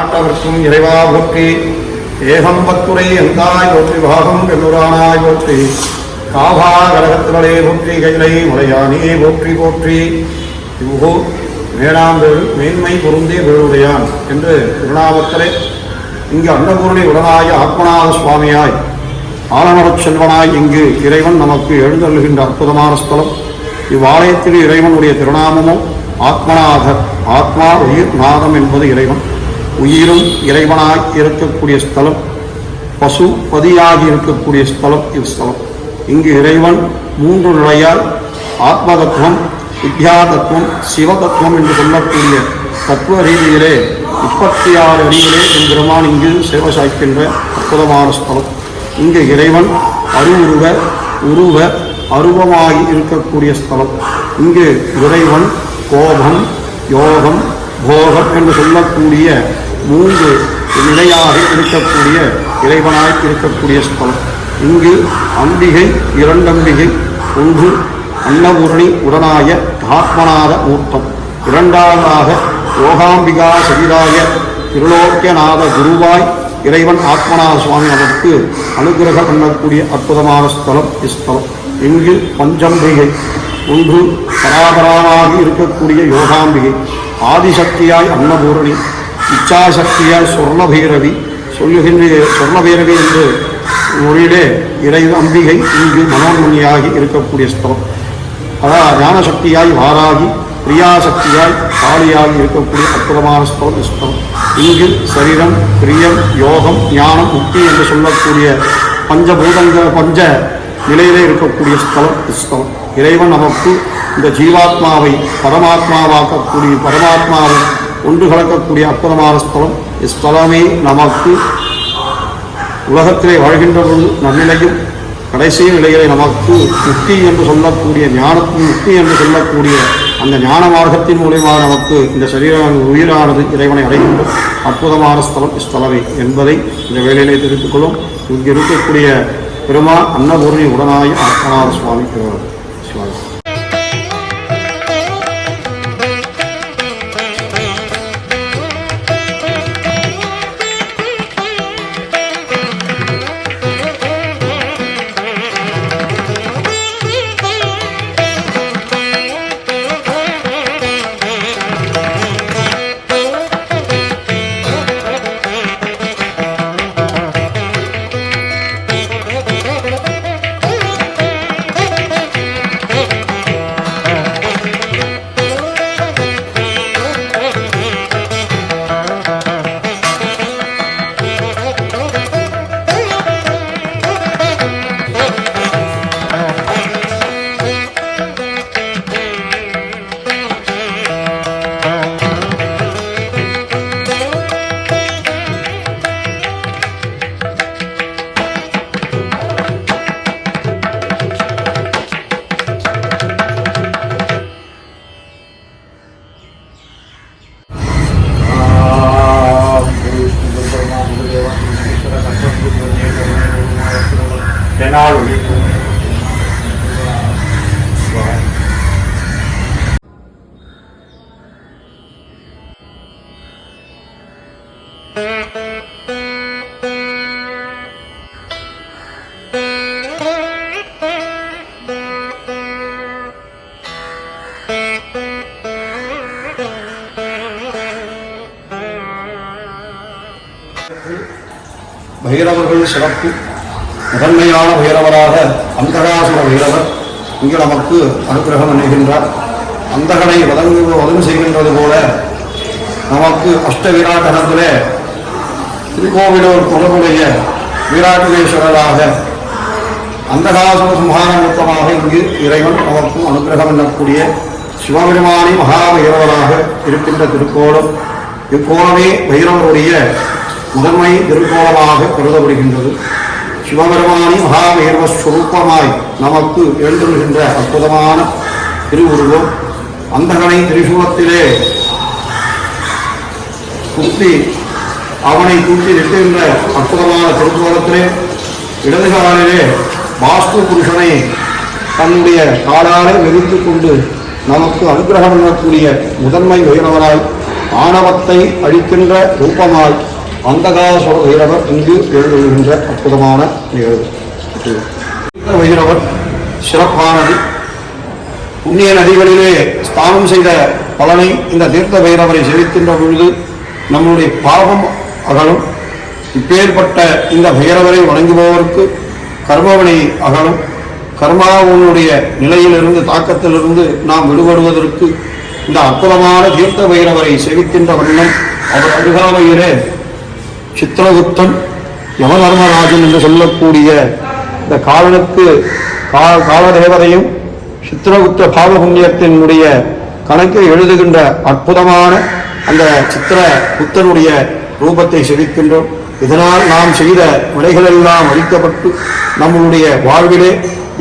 ஆட்டவர்க்கும் இறைவா போற்றி. ஏகம் பத்துரை எந்தாய் போற்றி பாகம் வெண்ணுரானாய் போற்றி. காபா கழகத்திலே போற்றி கைலை மலையானே போற்றி போற்றி. இவ்வோ மேலாம்பேடு மேன்மை பொருந்தே வேளுடையான் என்று திருநாமத்திலே இங்கு அன்னபூரணி உடனாய ஆத்மநாத சுவாமியாய் ஆலமரச் செல்வனாய் இங்கு இறைவன் நமக்கு எழுந்தருளுகின்ற அற்புதமான ஸ்தலம். இவ்வாலயத்தில் இறைவனுடைய திருநாமமும் ஆத்மநாதர். ஆத்மா உயிர், நாதம் என்பது இறைவன். உயிரும் இறைவனாய் இருக்கக்கூடிய ஸ்தலம், பசு பதியாகி இருக்கக்கூடிய ஸ்தலம் இவ்ஸ்தலம். இங்கு இறைவன் மூன்று நிலையால் ஆத்ம தத்துவம், வித்யா தத்துவம், சிவ தத்துவம் என்று சொல்லக்கூடிய தத்துவ ரீதியிலே 36 அடியிலே எம்பெருமான் இங்கு சேவை சாய்க்கின்ற அற்புதமான ஸ்தலம். இங்கு இறைவன் உருவ அருவமாகி இருக்கக்கூடிய ஸ்தலம். இங்கு இறைவன் கோபம், யோகம், போகம் என்று சொல்லக்கூடிய 3 நிலையாக இருக்கக்கூடிய இறைவனாய் இருக்கக்கூடிய ஸ்தலம். இங்கு அம்பிகை 2 அம்பிகை, ஒன்று அன்னபூரணி உடனாய ஆத்மநாத மூர்த்தம், இரண்டாவதாக யோகாம்பிகா சரீராய திருலோக்கியநாத குருவாய் இறைவன் ஆத்மநாத சுவாமி நமக்கு அனுகிரகம் பண்ணக்கூடிய அற்புதமான ஸ்தலம் இஸ்தலம். இங்கு பஞ்சம்பிகை, ஒன்று பராபரமாகி இருக்கக்கூடிய யோகாம்பிகை, ஆதிசக்தியாய் அன்னபூரணி, இச்சாசக்தியாய் சொர்ணபைரவி சொல்லுகின்ற சொர்ணபைரவி என்று மொழியிலே இறை அம்பிகை இங்கு மனோன்மணியாகி இருக்கக்கூடிய ஸ்தலம். அதாவது ஞானசக்தியாய் வாராகி, கிரியாசக்தியாய் காளியாகி இருக்கக்கூடிய அற்புதமான ஸ்தலம் ஸ்தலம். இங்கு சரீரம், கிரியம், யோகம், ஞானம், முக்தி என்று சொல்லக்கூடிய பஞ்ச நிலையிலே இருக்கக்கூடிய ஸ்தலம் ஸ்தலம். இறைவன் நமக்கு இந்த ஜீவாத்மாவை பரமாத்மாவாக்கக்கூடிய, பரமாத்மாவை ஒன்று கலக்கக்கூடிய அற்புதமான ஸ்தலம். இஸ்தலமே நமக்கு உலகத்திலே வாழ்கின்ற பொழுது நன்னிலையும் கடைசி நிலைகளை நமக்கு முக்தி என்று சொல்லக்கூடிய, ஞானத்தின் முக்தி என்று சொல்லக்கூடிய அந்த ஞான மார்க்கத்தின் மூலமாக நமக்கு இந்த சரீரம் உயிரானது இறைவனை அடைகின்ற அற்புதமான ஸ்தலம் இஸ்தலமே என்பதை இந்த வேலையிலே தெரிவித்துக் கொள்ளும். இங்கு இருக்கக்கூடிய பெருமாள் அன்னபூரணி உடனாய ஆத்மநாத சுவாமி சிவாமி. பைரவர்கள் சிறப்பு. முதன்மையான பைரவராக அந்தகாசுர பைரவர் இங்கு நமக்கு அனுகிரகம் அணுகின்றார். அந்தகனை வதங்கு செய்கின்றது போல நமக்கு அஷ்ட வீராட்டனத்திலே திருக்கோவிலூர் தொடர்புடைய வீராட்டுகேஸ்வரராக அந்தகாசுர சம்ஹாரமூர்த்தமாக இங்கு இறைவன் நமக்கு அனுகிரகம் பண்ணக்கூடிய சிவபெருமானி மகாபைரவராக இருக்கின்ற திருக்கோலம். இக்கோலமே பைரவருடைய முதன்மை திருக்கோலமாக கருதப்படுகின்றது. சிவபெருமானி மகாபைரவஸ்வரூபமாய் நமக்கு எழுந்துகின்ற அற்புதமான திருவுருவம். அந்தகனை திரிசூலத்திலே குத்தி அவனை தூக்கி நிற்கின்ற அற்புதமான திருக்கோலத்திலே இடதுகாலிலே வாஸ்து புருஷனை தன்னுடைய காலாலே வெறித்து கொண்டு நமக்கு அனுகிரகம் பண்ணக்கூடிய முதன்மை வைரவராய் ஆணவத்தை அழிக்கின்ற ரூபமாய் அந்தகாசுர வைரவர் இங்கு எழுதுகின்ற அற்புதமான நிகழ்வு. வைரவர் சிறப்பானது. புண்ணிய நதிகளிலே ஸ்தானம் செய்த பலனை இந்த தீர்த்த வைரவரை செலுத்தின்ற பொழுது நம்முடைய பாவம் அகலும். இப்பேற்பட்ட இந்த பைரவரை வணங்குபவருக்கு கர்மவினை அகலும். கர்மாவுடைய நிலையிலிருந்து தாக்கத்திலிருந்து நாம் விடுபடுவதற்கு இந்த அற்புதமான தீர்த்த பைரவரை சேவிக்கின்ற வண்ணம் அவர் அருகாமையிலே சித்திரகுப்தன் யமதர்மராஜன் என்று சொல்லக்கூடிய இந்த காலனுக்கு காலதேவரையும் சித்திரகுப்த பாவபுண்ணியத்தினுடைய கணக்கை எழுதுகின்ற அற்புதமான அந்த சித்திரகுப்தனுடைய ரூபத்தை செவிக்கின்றோம். இதனால் நாம் செய்த வினைகளெல்லாம் அழிக்கப்பட்டு நம்முடைய வாழ்விலே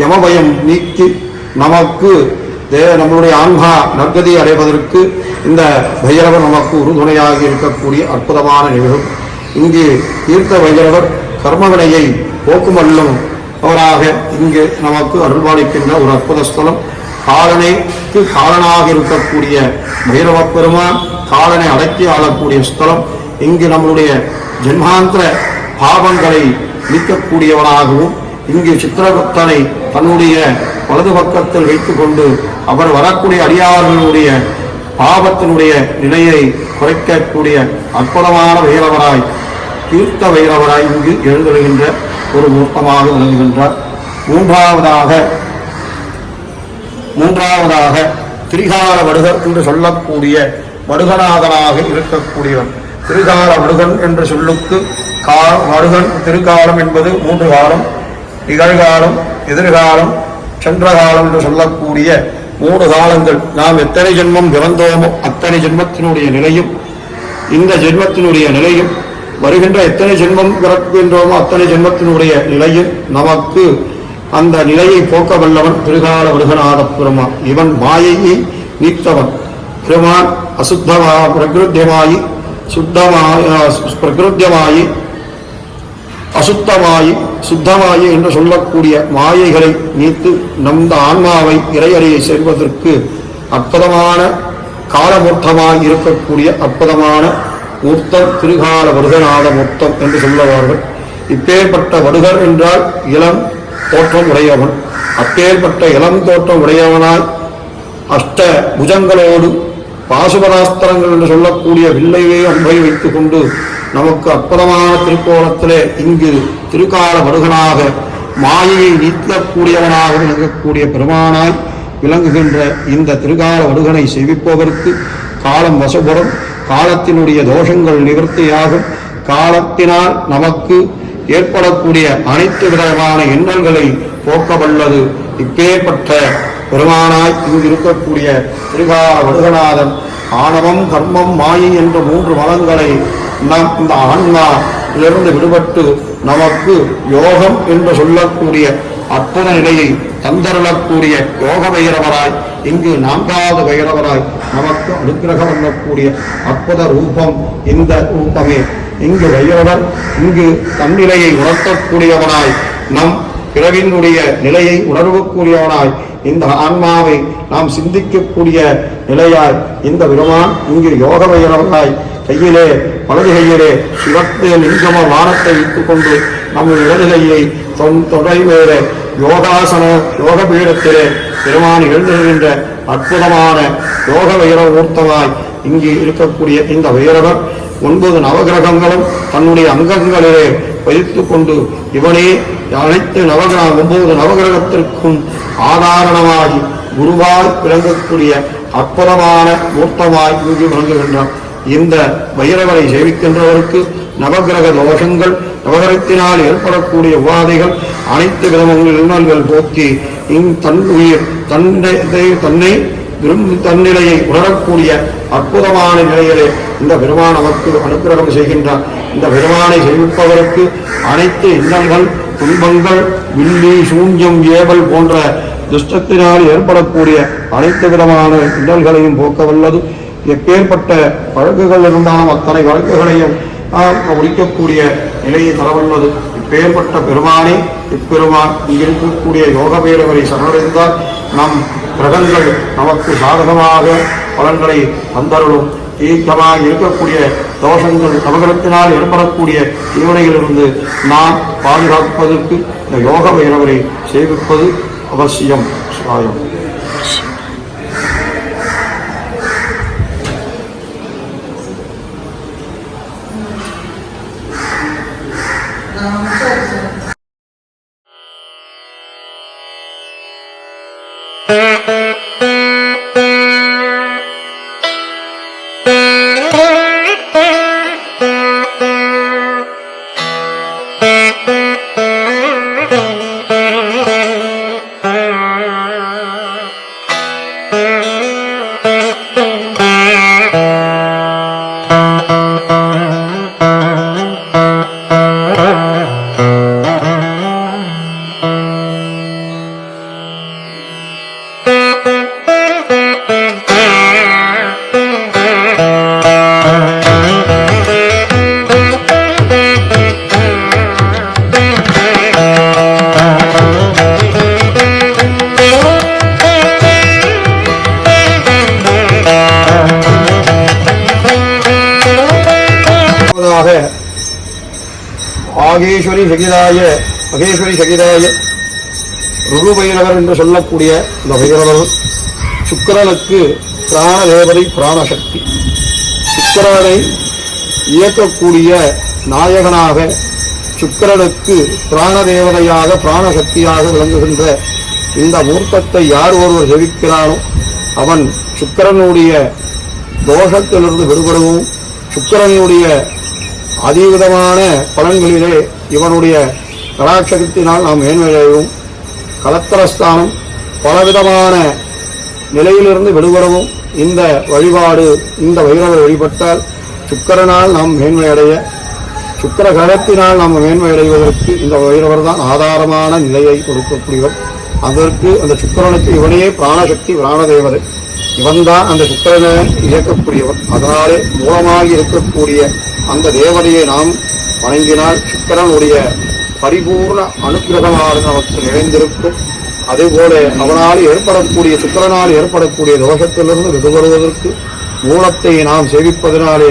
யமபயம் நீக்கி நமக்கு நம்முடைய ஆன்மா நற்கதி அடைவதற்கு இந்த பைரவர் நமக்கு உறுதுணையாக இருக்கக்கூடிய அற்புதமான நிகழ்வு. இங்கு தீர்த்த பைரவர் கர்மவினையை போக்குமல்லும் அவராக இங்கு நமக்கு அருள்பாலிக்கின்ற ஒரு அற்புத ஸ்தலம். காலனைக்கு காலனாக இருக்கக்கூடிய பைரவ பெருமான் காலனை அடக்கி ஆளக்கூடிய ஸ்தலம். இங்கு நம்முடைய ஜென்மாந்திர பாவங்களை நீக்கக்கூடியவனாகவும் இங்கு சித்திரகுப்தனை தன்னுடைய வலது பக்கத்தில் வைத்துக் கொண்டு அவர் வரக்கூடிய அடியார்களுடைய பாவத்தினுடைய நிலையை குறைக்கக்கூடிய அற்புதமான வைரவராய் தீர்த்த வைரவராய் இங்கு எழுந்துகின்ற ஒரு மூர்த்தமாக விளங்குகின்றார். மூன்றாவதாக திரிகால வடுகர் என்று சொல்லக்கூடிய வடுகநாதனாக இருக்கக்கூடியவன். திரிகால வடுகன் என்ற சொல்லுக்கு வடுகன் திருக்காலம் என்பது 3 காலம், நிகழ்காலம், எதிர்காலம், சென்ற காலம் என்று சொல்லக்கூடிய 3 காலங்கள். நாம் எத்தனை ஜென்மம் பிறந்தோமோ அத்தனை ஜென்மத்தினுடைய நிலையும் இந்த ஜென்மத்தினுடைய நிலையும் வருகின்ற எத்தனை ஜென்மம் பிறக்கின்றோமோ அத்தனை ஜென்மத்தினுடைய நிலையும் நமக்கு அந்த நிலையை போக்க வல்லவன் திருகால வடுகநாத பெருமான். இவன் மாயையை நீத்தவன். பெருமான் பிரகிருத்தியமாயி பிரகிருத்தியமாயி அசுத்தமாயி சுத்தமாயி என்று சொல்லக்கூடிய மாயைகளை நீத்து நம் ஆன்மாவை இறையறியை செல்வதற்கு அற்புதமான காலமூர்த்தமாய் இருக்கக்கூடிய அற்புதமான மூர்த்தம் திருகால வடுகநாத மூர்த்தம் என்று சொல்லுவார்கள். இப்பேற்பட்ட வடுகர் என்றால் இளம் தோற்றம் உடையவன். அப்பேற்பட்ட இளம் தோற்றம் உடையவனாய் அஷ்ட புஜங்களோடு பாசுபதாஸ்திரங்கள் என்று சொல்லக்கூடிய வில்லையே அம்பை வைத்துக் கொண்டு நமக்கு அற்புதமான திருக்கோலத்திலே இங்கு திருக்கால வடுகனாக மாயையை நீக்கக்கூடியவனாக விளங்கக்கூடிய பெருமானாய் விளங்குகின்ற இந்த திருக்கால வடுகனை சேவிப்பவருக்கு காலம் வசபுறம், காலத்தினுடைய தோஷங்கள் நிவர்த்தியாகும். காலத்தினால் நமக்கு ஏற்படக்கூடிய அனைத்து விதமான எண்ணங்களை போக்க வல்லது இப்பேற்பட்ட பெருமானாய் இங்கு இருக்கக்கூடிய திருகால வடுகநாதன். ஆணவம், கர்மம், மாயை என்ற 3 மலங்களை நாம் இந்த ஆன்மாவிலிருந்து விடுபட்டு நமக்கு யோகம் என்று சொல்லக்கூடிய அற்புத நிலையை தந்தருளக்கூடிய யோக பைரவராய் இங்கு 4வது பைரவராய் நமக்கு அனுக்கிரகம் பண்ணக்கூடிய அற்புத ரூபம் இந்த ரூபமே. இங்கு பைரவர் இங்கு தன்னிலையை உணர்த்தக்கூடியவனாய் நம் பிறவினுடைய நிலையை உணர்வக்கூடியவனாய் இந்த ஆன்மாவை நாம் சிந்திக்கக்கூடிய நிலையாய் இந்த பெருமான் இங்கு யோக பைரவராய் கையிலே வலது கையிலே சிவத்தை லிங்கம வானத்தை வைத்துக் கொண்டு நம் இடது கையை தொடை மேலே யோகாசன யோக பீடத்திலே பெருமான் எழுந்துகின்ற அற்புதமான யோக வைரவ மூர்த்தமாய் இங்கு இருக்கக்கூடிய இந்த வைரவர் 9 நவகிரகங்களும் தன்னுடைய அங்கங்களிலே வைத்துக் கொண்டு இவனே அனைத்து 9 நவகிரகத்திற்கும் ஆதாரணமாகி குருவாய் விளங்கக்கூடிய அற்புதமான மூர்த்தமாய் இங்கு விளங்குகின்றான். இந்த வைரவரை சேவிக்கின்றவருக்கு நவகிரக தோஷங்கள், நவகிரகத்தினால் ஏற்படக்கூடிய உபாதைகள், அனைத்து விதமான இன்னல்கள் போக்கி தன் உயிர் தன்னை விரும்பி தன்னிலையை உணரக்கூடிய அற்புதமான நிலையிலே இந்த பெருமான் நமக்கு அனுக்கிரகம் செய்கின்றார். இந்த பெருமானை சேவிப்பவருக்கு அனைத்து இன்னல்கள், துன்பங்கள், வில்லி, சூன்யம், ஏவல் போன்ற துஷ்டத்தினால் ஏற்படக்கூடிய அனைத்து விதமான இன்னல்களையும் போக்க வல்லது. எப்பேற்பட்ட வழக்குகள் இருந்தாலும் அத்தனை வழக்குகளையும் ஒழிக்கக்கூடிய நிலையை தரவல்லது. இப்பேற்பட்ட பெருமானே இப்பெருமான் இங்கிருக்கக்கூடிய யோக பைரவரை சரணடைந்தால் நம் கிரகங்கள் நமக்கு சாதகமாக பலன்களை தந்தருளும். தீர்க்கமாக இருக்கக்கூடிய தோஷங்கள் நவகிரகத்தினால் ஏற்படக்கூடிய தீவனைகளிலிருந்து நாம் பாதுகாப்பதற்கு இந்த யோக பைரவரை சேவிப்பது அவசியம். சிவாயம். மகேஸ்வரி சகிதாய ருரு பைரவர் என்று சொல்லக்கூடிய இந்த பைரவர் சுக்கிரனுக்கு பிராண தேவதை, பிராணசக்தி. சுக்கிரனை இயக்கக்கூடிய நாயகனாக, சுக்கிரனுக்கு பிராண தேவதையாக, பிராணசக்தியாக விளங்குகின்ற இந்த மூர்த்தத்தை யார் ஒருவர் ஜெபிக்கிறானோ அவன் சுக்கிரனுடைய தோஷத்திலிருந்து விடுபடவும், சுக்கிரனுடைய அதிவிதமான பலன்களிலே இவனுடைய கலாட்சகத்தினால் நாம் மேன்மையடையவும், கலத்திரஸ்தானம் பலவிதமான நிலையிலிருந்து விடுபடவும் இந்த வழிபாடு, இந்த பைரவர் வழிபட்டால் சுக்கிரனால் நாம் மேன்மையடைய, சுக்கிர கலத்தினால் நாம் மேன்மையடைவதற்கு இந்த பைரவர் தான் ஆதாரமான நிலையை கொடுக்கக்கூடியவர். அதற்கு அந்த சுக்கிரனுக்கு இவனையே பிராணசக்தி, பிராணதேவதை, இவன்தான் அந்த சுக்கிரனை இயக்கக்கூடியவன். அதனாலே மூலமாகி இருக்கக்கூடிய அந்த தேவதையை நாம் வணங்கினால் சுக்கிரனுடைய பரிபூர்ண அனுகிரகமாக நமக்கு நிறைந்திருக்கும். அதேபோல அவனால் ஏற்படக்கூடிய, சுக்கிரனால் ஏற்படக்கூடிய தோஷத்திலிருந்து விடுபடுவதற்கு மூலத்தை நாம் சேவிப்பதனாலே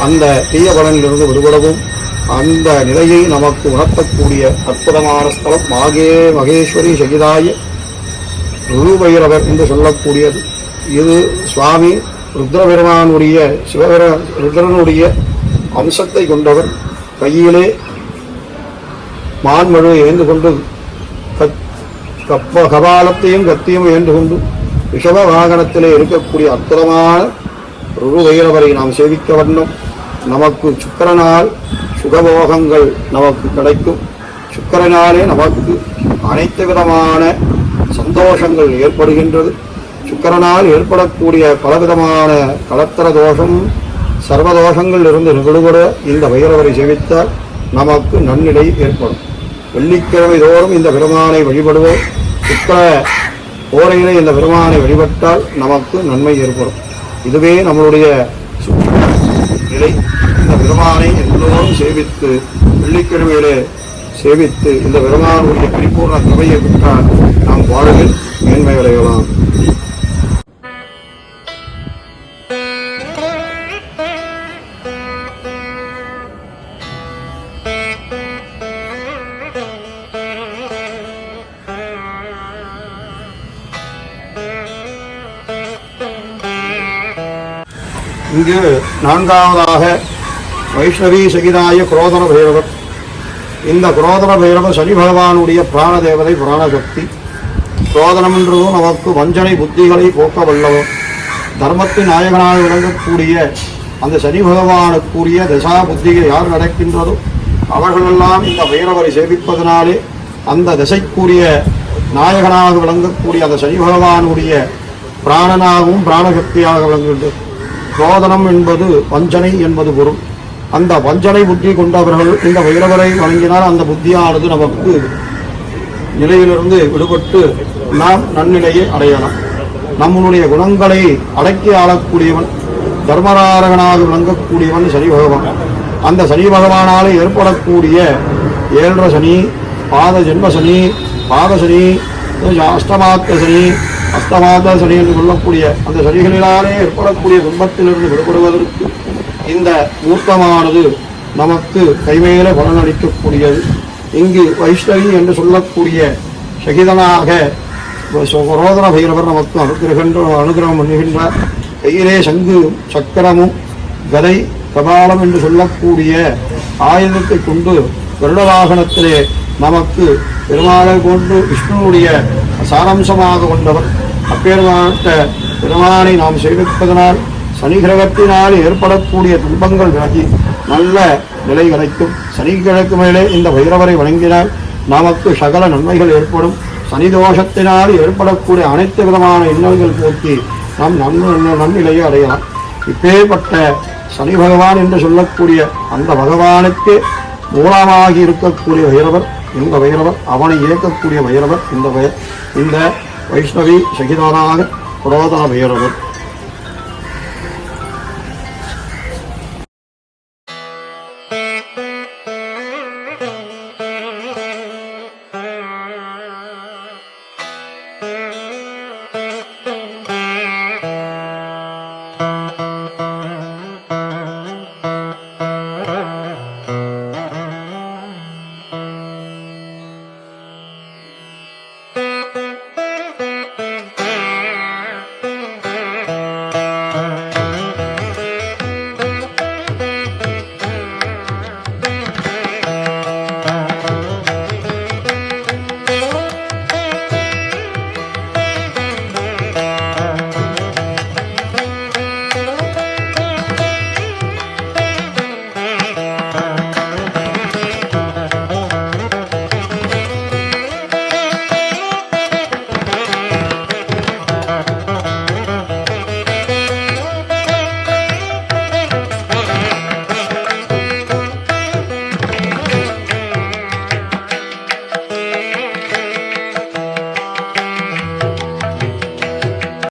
அந்த தீய பலனிலிருந்து விடுபடவும் அந்த நிலையை நமக்கு உணர்த்தக்கூடிய அற்புதமான ஸ்தலம் மகேஸ்வரி சகிதாய ருரு பைரவர் என்று சொல்லக்கூடியது. இது சுவாமி ருத்ரபெருமானுடைய, ருத்ரனுடைய அம்சத்தை கொண்டவர். கையிலே மான்மழு ஏந்து கொண்டு கபாலத்தையும் கத்தியும் ஏந்து கொண்டு ரிஷப வாகனத்திலே இருக்கக்கூடிய அற்புதமான ருரு பைரவரை நாம் சேவிக்க வேண்டும். நமக்கு சுக்கிரனால் சுகபோகங்கள் நமக்கு கிடைக்கும். சுக்கிரனாலே நமக்கு அனைத்து விதமான சந்தோஷங்கள் ஏற்படுகின்றது. சுக்கிரனால் ஏற்படக்கூடிய பலவிதமான கலத்திர தோஷம், சர்வதோஷங்கள் இருந்து விடுபட இந்த பைரவரை சேவித்தால் நமக்கு நன்னிலை ஏற்படும். வெள்ளிக்கிழமை தோறும் இந்த பெருமானை வழிபடுவோம். சுக்கிர ஓரையிலே இந்த பெருமானை வழிபட்டால் நமக்கு நன்மை ஏற்படும். இதுவே நம்மளுடைய நிலை. இந்த பெருமானை எல்லோரும் சேவித்து, வெள்ளிக்கிழமையிலே சேவித்து இந்த பெருமானுடைய பரிபூர்ண கிருபையை பெற்றால் நாம் வாழ்வில் மேன்மை அடையலாம். இங்கு நான்காவதாக வைஷ்ணவி சகிதாய குரோதன பைரவர். இந்த குரோதன பைரவர் சனி பகவானுடைய பிராண தேவதை, பிராணசக்தி. குரோதனம் என்றதும் நமக்கு வஞ்சனை புத்திகளை போக்க வல்லவர். தர்மத்தின் நாயகனாக விளங்கக்கூடிய அந்த சனி பகவானுக்குரிய தசா புத்தியை யார் நடக்கின்றதோ அவர்களெல்லாம் இந்த பைரவரை சேவிப்பதனாலே அந்த திசைக்குரிய நாயகனாக விளங்கக்கூடிய அந்த சனி பகவானுடைய பிராணனாகவும் பிராணசக்தியாக விளங்குகின்றது. குரோதனம் என்பது வஞ்சனை என்பது பொருள். அந்த வஞ்சனை புத்தி கொண்டவர்கள் இந்த பைரவரை வழங்கினால் அந்த புத்தியானது நமக்கு நிலையிலிருந்து விடுபட்டு நாம் நன்னிலையை அடையலாம். நம்முடைய குணங்களை அடக்கி ஆளக்கூடியவன், தர்மராரகனாக விளங்கக்கூடியவன் சனி பகவான். அந்த சனி பகவானால் ஏற்படக்கூடிய 7 சனி, பாத ஜென்ம சனி, பாத சனி, அஷ்டமாத்த சனி, அஸ்தமாத சனி என்று சொல்லக்கூடிய அந்த சனிகளினாலே ஏற்படக்கூடிய துன்பத்திலிருந்து விடுபடுவதற்கு இந்த மூர்த்தமானது நமக்கு கைமேல பலனளிக்கக்கூடியது. இங்கு வைஷ்ணவி என்று சொல்லக்கூடிய சகிதனாக ரோதன பைரவர் நமக்கு அனுகிரகம் பண்ணுகின்றார். கையிலே சங்கு சக்கரமும் கதை கபாலம் என்று சொல்லக்கூடிய ஆயுதத்தை கொண்டு கருடவாகனத்திலே நமக்கு பெருமாளை கொண்டு விஷ்ணுவுடைய சாரம்சமாக கொண்டவர். அப்பேற்பட்ட பெருமானை நாம் சேவிப்பதனால் சனி கிரகத்தினால் ஏற்படக்கூடிய துன்பங்கள் விலகி நல்ல நிலை கிடைக்கும். சனி கிழக்கு மேலே இந்த பைரவரை வணங்கினால் நமக்கு சகல நன்மைகள் ஏற்படும். சனி தோஷத்தினால் ஏற்படக்கூடிய அனைத்து விதமான இன்னல்கள் போக்கி நாம் நன்னிலையை அடையலாம். இப்பேற்பட்ட சனி பகவான் என்று சொல்லக்கூடிய அந்த பகவானுக்கு மூலமாகி இருக்கக்கூடிய பைரவர் இந்த பைரவர், அவனை இயக்கக்கூடிய பைரவர் இந்த வைஷ்ணவி சகிதனாக புரோதன பைரவர்.